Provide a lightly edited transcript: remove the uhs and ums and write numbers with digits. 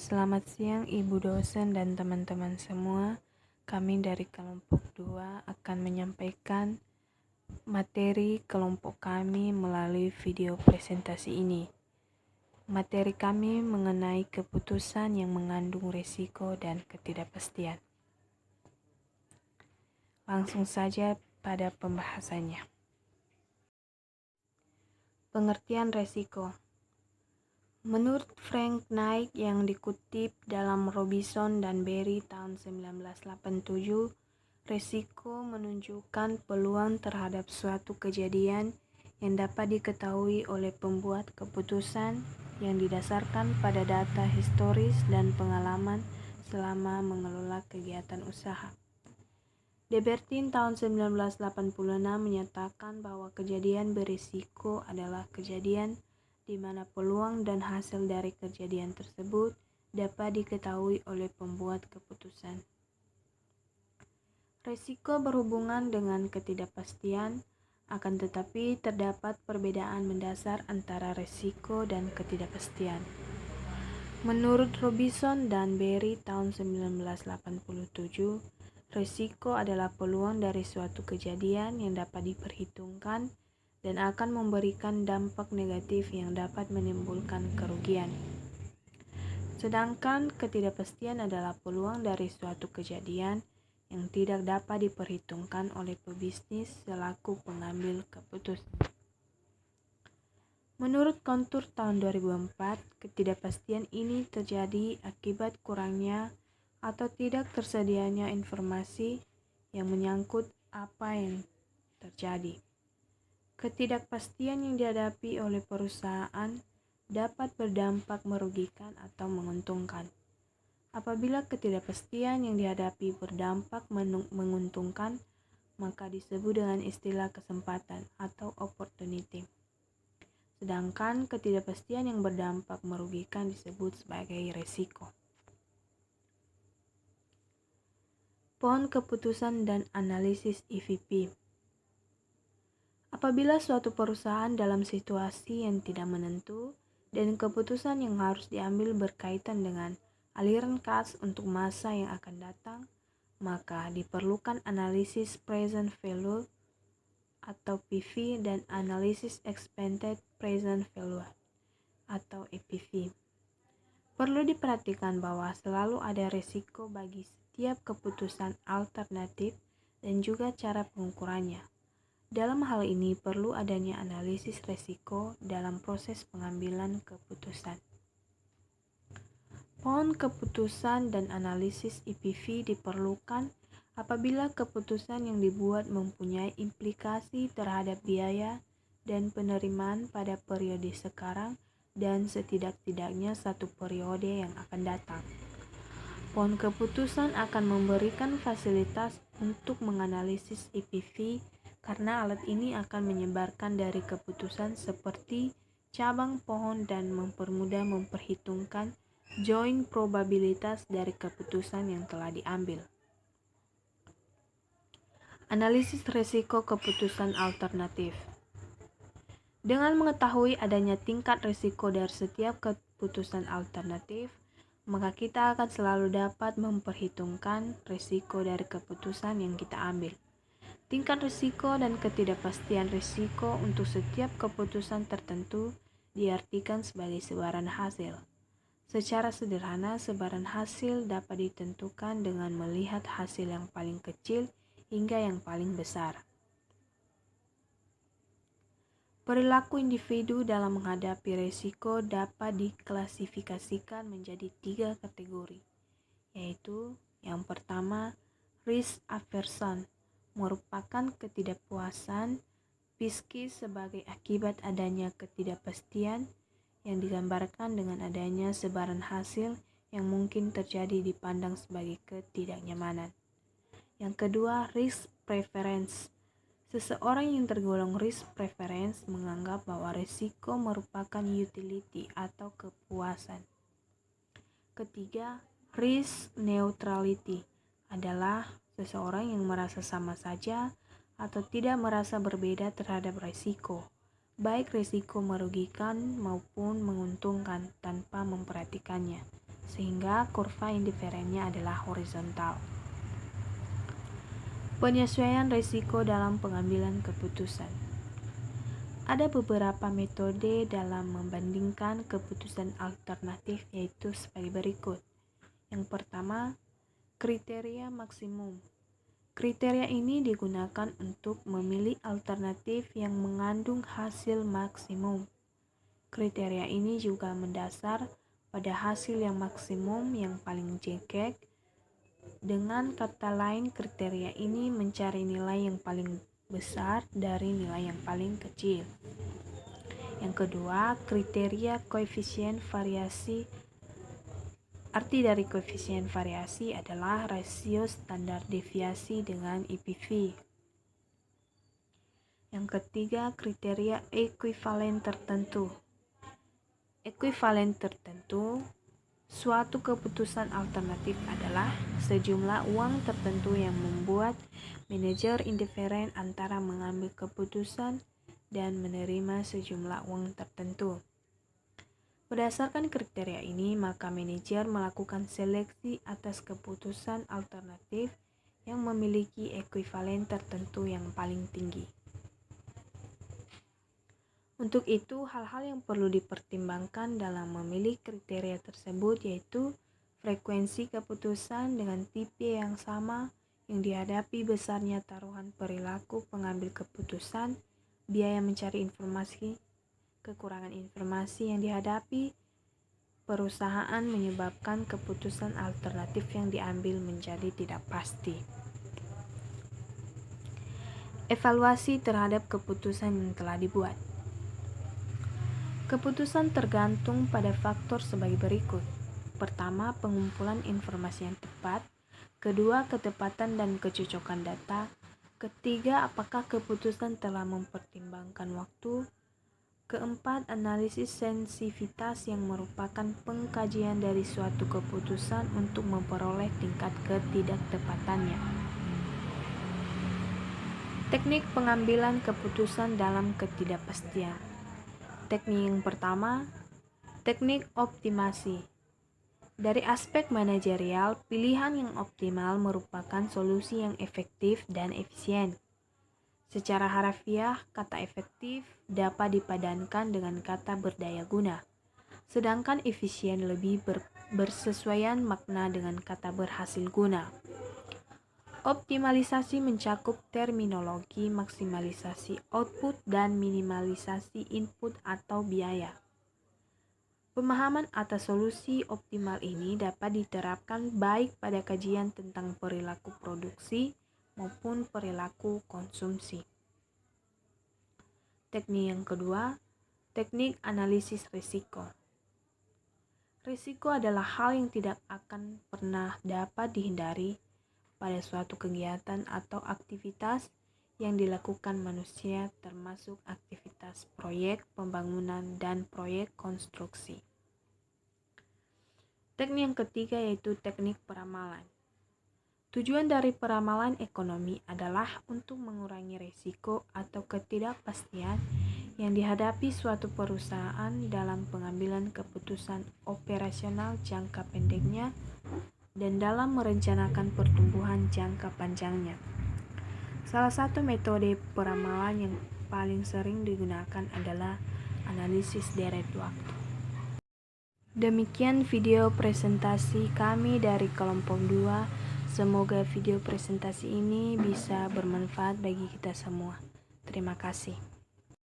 Selamat siang Ibu dosen dan teman-teman semua. Kami dari kelompok 2 akan menyampaikan materi kelompok kami melalui video presentasi ini. Materi kami mengenai keputusan yang mengandung risiko dan ketidakpastian. Langsung saja pada pembahasannya. Pengertian risiko. Menurut Frank Knight yang dikutip dalam Robinson dan Berry tahun 1987, risiko menunjukkan peluang terhadap suatu kejadian yang dapat diketahui oleh pembuat keputusan yang didasarkan pada data historis dan pengalaman selama mengelola kegiatan usaha. Debertin tahun 1986 menyatakan bahwa kejadian berisiko adalah kejadian di mana peluang dan hasil dari kejadian tersebut dapat diketahui oleh pembuat keputusan. Risiko berhubungan dengan ketidakpastian, akan tetapi terdapat perbedaan mendasar antara risiko dan ketidakpastian. Menurut Robinson dan Berry tahun 1987, risiko adalah peluang dari suatu kejadian yang dapat diperhitungkan dan akan memberikan dampak negatif yang dapat menimbulkan kerugian. Sedangkan ketidakpastian adalah peluang dari suatu kejadian yang tidak dapat diperhitungkan oleh pebisnis selaku pengambil keputusan. Menurut Kontur tahun 2004, ketidakpastian ini terjadi akibat kurangnya atau tidak tersedianya informasi yang menyangkut apa yang terjadi. Ketidakpastian yang dihadapi oleh perusahaan dapat berdampak merugikan atau menguntungkan. Apabila ketidakpastian yang dihadapi berdampak menguntungkan, maka disebut dengan istilah kesempatan atau opportunity. Sedangkan ketidakpastian yang berdampak merugikan disebut sebagai risiko. Pohon keputusan dan analisis EVP. Apabila suatu perusahaan dalam situasi yang tidak menentu dan keputusan yang harus diambil berkaitan dengan aliran kas untuk masa yang akan datang, maka diperlukan analisis present value atau PV dan analisis expected present value atau EPV. Perlu diperhatikan bahwa selalu ada risiko bagi setiap keputusan alternatif dan juga cara pengukurannya. Dalam hal ini perlu adanya analisis risiko dalam proses pengambilan keputusan. Pohon keputusan dan analisis EPV diperlukan apabila keputusan yang dibuat mempunyai implikasi terhadap biaya dan penerimaan pada periode sekarang dan setidak-tidaknya satu periode yang akan datang. Pohon keputusan akan memberikan fasilitas untuk menganalisis EPV karena alat ini akan menyebarkan dari keputusan seperti cabang pohon dan mempermudah memperhitungkan join probabilitas dari keputusan yang telah diambil. Analisis risiko keputusan alternatif. Dengan mengetahui adanya tingkat risiko dari setiap keputusan alternatif, maka kita akan selalu dapat memperhitungkan risiko dari keputusan yang kita ambil. Tingkat risiko dan ketidakpastian risiko untuk setiap keputusan tertentu diartikan sebagai sebaran hasil. Secara sederhana, sebaran hasil dapat ditentukan dengan melihat hasil yang paling kecil hingga yang paling besar. Perilaku individu dalam menghadapi risiko dapat diklasifikasikan menjadi 3 kategori, yaitu yang pertama, risk aversion, merupakan ketidakpuasan psikis sebagai akibat adanya ketidakpastian yang digambarkan dengan adanya sebaran hasil yang mungkin terjadi dipandang sebagai ketidaknyamanan. Yang kedua, risk preference. Seseorang yang tergolong risk preference menganggap bahwa risiko merupakan utility atau kepuasan. Ketiga, risk neutrality adalah seseorang yang merasa sama saja atau tidak merasa berbeda terhadap risiko, baik risiko merugikan maupun menguntungkan tanpa memperhatikannya. sehingga kurva indiferennya adalah horizontal. Penyesuaian risiko dalam pengambilan keputusan. Ada beberapa metode dalam membandingkan keputusan alternatif, yaitu sebagai berikut. Yang pertama, kriteria maksimum. Kriteria ini digunakan untuk memilih alternatif yang mengandung hasil maksimum. Kriteria ini juga mendasar pada hasil yang maksimum yang paling jengkek. Dengan kata lain, kriteria ini mencari nilai yang paling besar dari nilai yang paling kecil. Yang kedua, kriteria koefisien variasi. Arti dari koefisien variasi adalah rasio standar deviasi dengan IPV. Yang ketiga, kriteria ekuivalen tertentu. Ekuivalen tertentu, suatu keputusan alternatif adalah sejumlah uang tertentu yang membuat manajer indiferen antara mengambil keputusan dan menerima sejumlah uang tertentu. Berdasarkan kriteria ini, maka manajer melakukan seleksi atas keputusan alternatif yang memiliki ekuivalen tertentu yang paling tinggi. Untuk itu, hal-hal yang perlu dipertimbangkan dalam memilih kriteria tersebut yaitu frekuensi keputusan dengan tipe yang sama yang dihadapi besarnya taruhan perilaku pengambil keputusan, biaya mencari informasi, kekurangan informasi yang dihadapi perusahaan menyebabkan keputusan alternatif yang diambil menjadi tidak pasti. Evaluasi terhadap keputusan yang telah dibuat. Keputusan tergantung pada faktor sebagai berikut. Pertama, pengumpulan informasi yang tepat. Kedua, ketepatan dan kecocokan data. Ketiga, apakah keputusan telah mempertimbangkan waktu. Keempat, analisis sensitivitas yang merupakan pengkajian dari suatu keputusan untuk memperoleh tingkat ketidaktepatannya. Teknik pengambilan keputusan dalam ketidakpastian. Teknik yang pertama, teknik optimasi. Dari aspek manajerial, pilihan yang optimal merupakan solusi yang efektif dan efisien. Secara harafiah, kata efektif dapat dipadankan dengan kata berdaya guna, sedangkan efisien lebih bersesuaian makna dengan kata berhasil guna. Optimalisasi mencakup terminologi maksimalisasi output dan minimalisasi input atau biaya. Pemahaman atas solusi optimal ini dapat diterapkan baik pada kajian tentang perilaku produksi maupun perilaku konsumsi. Teknik yang kedua, teknik analisis risiko. Risiko adalah hal yang tidak akan pernah dapat dihindari pada suatu kegiatan atau aktivitas yang dilakukan manusia, termasuk aktivitas proyek pembangunan dan proyek konstruksi. Teknik yang ketiga yaitu teknik peramalan. Tujuan dari peramalan ekonomi adalah untuk mengurangi risiko atau ketidakpastian yang dihadapi suatu perusahaan dalam pengambilan keputusan operasional jangka pendeknya dan dalam merencanakan pertumbuhan jangka panjangnya. Salah satu metode peramalan yang paling sering digunakan adalah analisis deret waktu. Demikian video presentasi kami dari kelompok 2. Semoga video presentasi ini bisa bermanfaat bagi kita semua. Terima kasih.